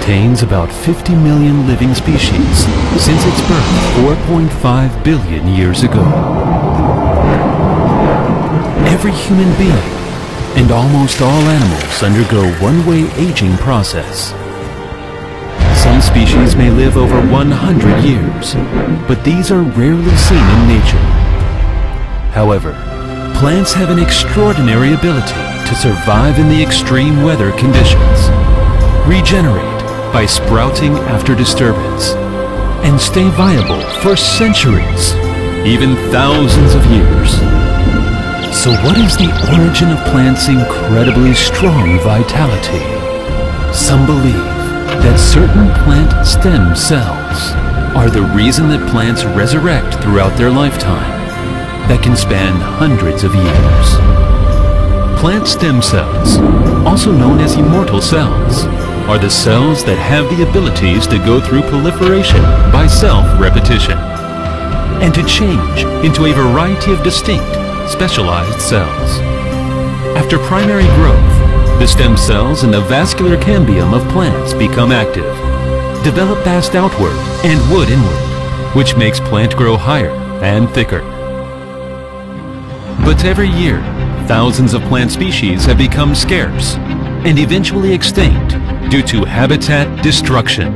contains about 50 million living species since its birth 4.5 billion years ago. Every human being and almost all animals undergo one-way aging process. Some species may live over 100 years, but these are rarely seen in nature. However, plants have an extraordinary ability to survive in the extreme weather conditions, regenerate by sprouting after disturbance, and stay viable for centuries, even thousands of years. So what is the origin of plants' incredibly strong vitality? Some believe that certain plant stem cells are the reason that plants resurrect throughout their lifetime, that can span hundreds of years. Plant stem cells, also known as immortal cells, are the cells that have the abilities to go through proliferation by self-repetition and to change into a variety of distinct, specialized cells. After primary growth, the stem cells in the vascular cambium of plants become active, develop bast outward and wood inward, which makes plant grow higher and thicker. But every year, thousands of plant species have become scarce and eventually extinct due to habitat destruction,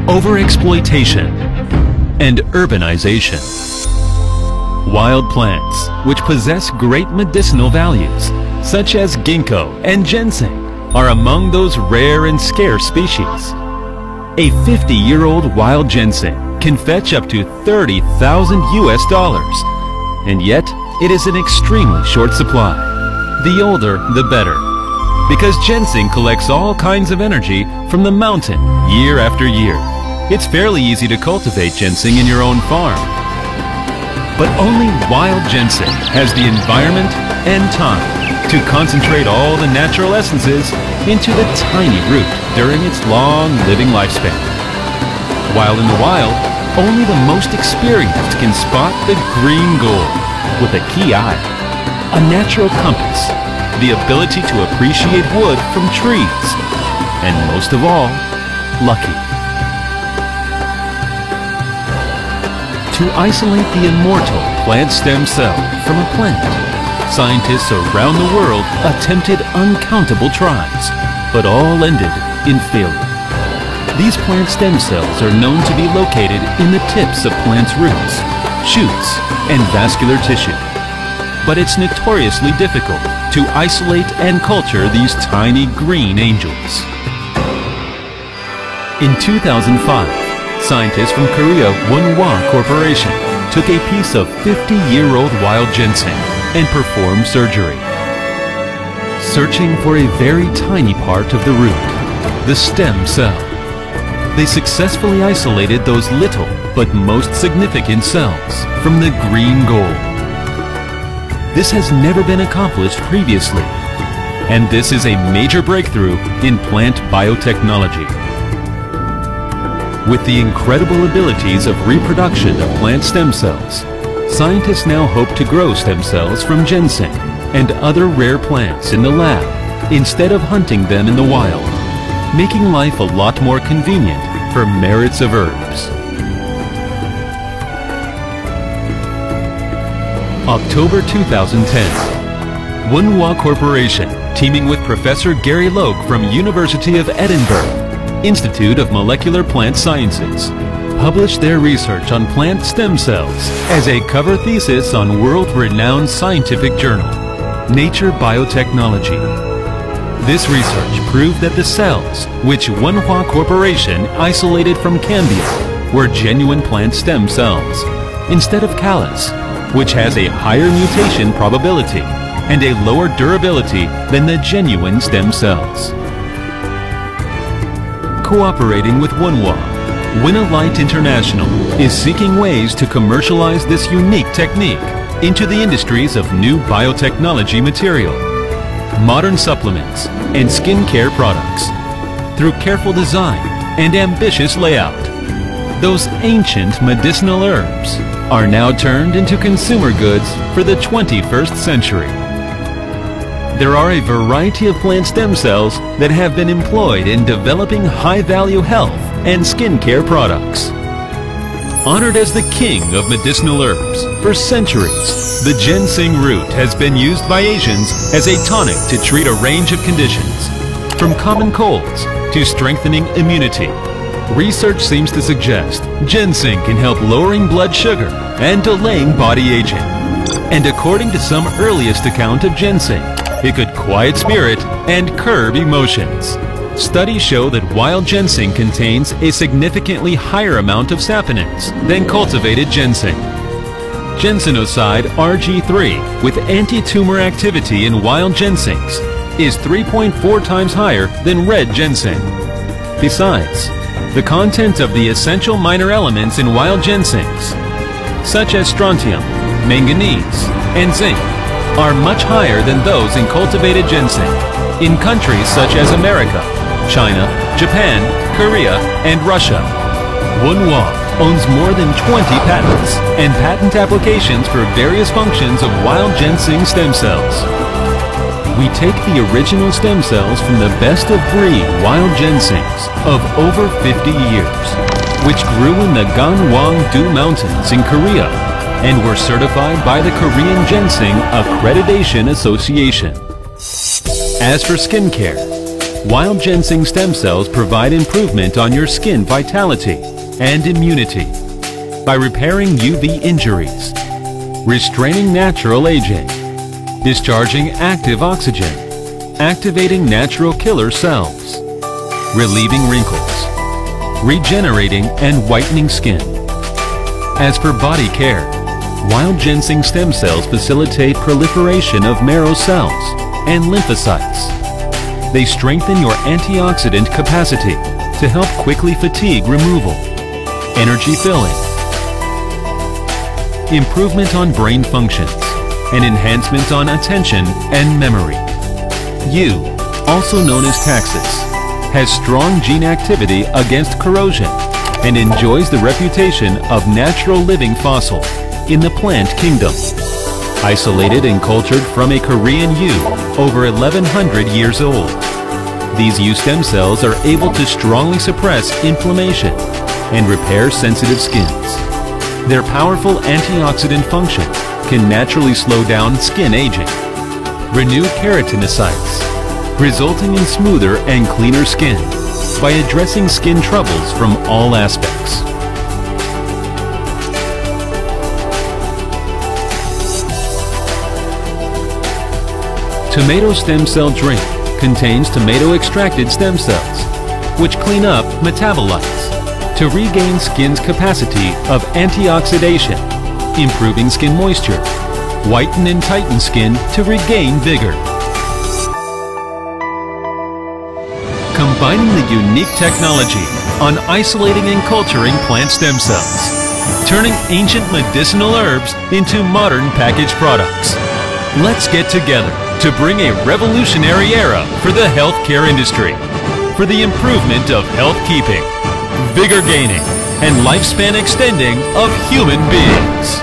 overexploitation, and urbanization. Wild plants, which possess great medicinal values, such as ginkgo and ginseng, are among those rare and scarce species. A 50-year-old wild ginseng can fetch up to $30,000 US, and yet it is in extremely short supply. The older, the better, because ginseng collects all kinds of energy from the mountain year after year. It's fairly easy to cultivate ginseng in your own farm. But only wild ginseng has the environment and time to concentrate all the natural essences into the tiny root during its long living lifespan. While in the wild, only the most experienced can spot the green gold with a key eye, a natural compass, the ability to appreciate wood from trees, and most of all, lucky. To isolate the immortal plant stem cell from a plant, scientists around the world attempted uncountable tries, but all ended in failure. These plant stem cells are known to be located in the tips of plants' roots, shoots, and vascular tissue. But it's notoriously difficult to isolate and culture these tiny green angels. In 2005, scientists from Korea Winalite Corporation took a piece of 50-year-old wild ginseng and performed surgery. Searching for a very tiny part of the root, the stem cell, they successfully isolated those little but most significant cells from the green gold. This has never been accomplished previously, and this is a major breakthrough in plant biotechnology. With the incredible abilities of reproduction of plant stem cells, scientists now hope to grow stem cells from ginseng and other rare plants in the lab instead of hunting them in the wild, making life a lot more convenient for merits of herbs. October 2010, Winalite Corporation, teaming with Professor Gary Logue from University of Edinburgh, Institute of Molecular Plant Sciences, published their research on plant stem cells as a cover thesis on world-renowned scientific journal, Nature Biotechnology. This research proved that the cells, which Winalite Corporation isolated from cambium, were genuine plant stem cells, instead of callus, which has a higher mutation probability and a lower durability than the genuine stem cells. Cooperating with Winalite International is seeking ways to commercialize this unique technique into the industries of new biotechnology material, modern supplements, and skincare products. Through careful design and ambitious layout, those ancient medicinal herbs are now turned into consumer goods for the 21st century. There are a variety of plant stem cells that have been employed in developing high-value health and skincare products. Honored as the king of medicinal herbs for centuries, the ginseng root has been used by Asians as a tonic to treat a range of conditions, from common colds to strengthening immunity. Research seems to suggest ginseng can help lowering blood sugar and delaying body aging. And according to some earliest account of ginseng, it could quiet spirit and curb emotions. Studies show that wild ginseng contains a significantly higher amount of saponins than cultivated ginseng. Ginsenoside RG3 with anti-tumor activity in wild ginsengs is 3.4 times higher than red ginseng. Besides, the content of the essential minor elements in wild ginsengs, such as strontium, manganese, and zinc, are much higher than those in cultivated ginseng in countries such as America, China, Japan, Korea, and Russia. Winalite owns more than 20 patents and patent applications for various functions of wild ginseng stem cells. We take the original stem cells from the best-of-breed wild ginsengs of over 50 years, which grew in the Gangwon-do Mountains in Korea and were certified by the Korean Ginseng Accreditation Association. As for skincare, wild ginseng stem cells provide improvement on your skin vitality and immunity by repairing UV injuries, restraining natural aging, discharging active oxygen, activating natural killer cells, relieving wrinkles, regenerating and whitening skin. As for body care, wild ginseng stem cells facilitate proliferation of marrow cells and lymphocytes. They strengthen your antioxidant capacity to help quickly fatigue removal, energy filling, improvement on brain functions, and enhancement on attention and memory. Yew, also known as taxus, has strong gene activity against corrosion and enjoys the reputation of natural living fossil in the plant kingdom. Isolated and cultured from a Korean yew over 1100 years old, these yew stem cells are able to strongly suppress inflammation and repair sensitive skins. Their powerful antioxidant function can naturally slow down skin aging, renew keratinocytes, resulting in smoother and cleaner skin by addressing skin troubles from all aspects. Tomato stem cell drink contains tomato-extracted stem cells, which clean up metabolites to regain skin's capacity of antioxidation, improving skin moisture, whiten and tighten skin to regain vigor. Combining the unique technology on isolating and culturing plant stem cells, turning ancient medicinal herbs into modern packaged products. Let's get together to bring a revolutionary era for the healthcare industry, for the improvement of health keeping, vigor gaining, and lifespan extending of human beings.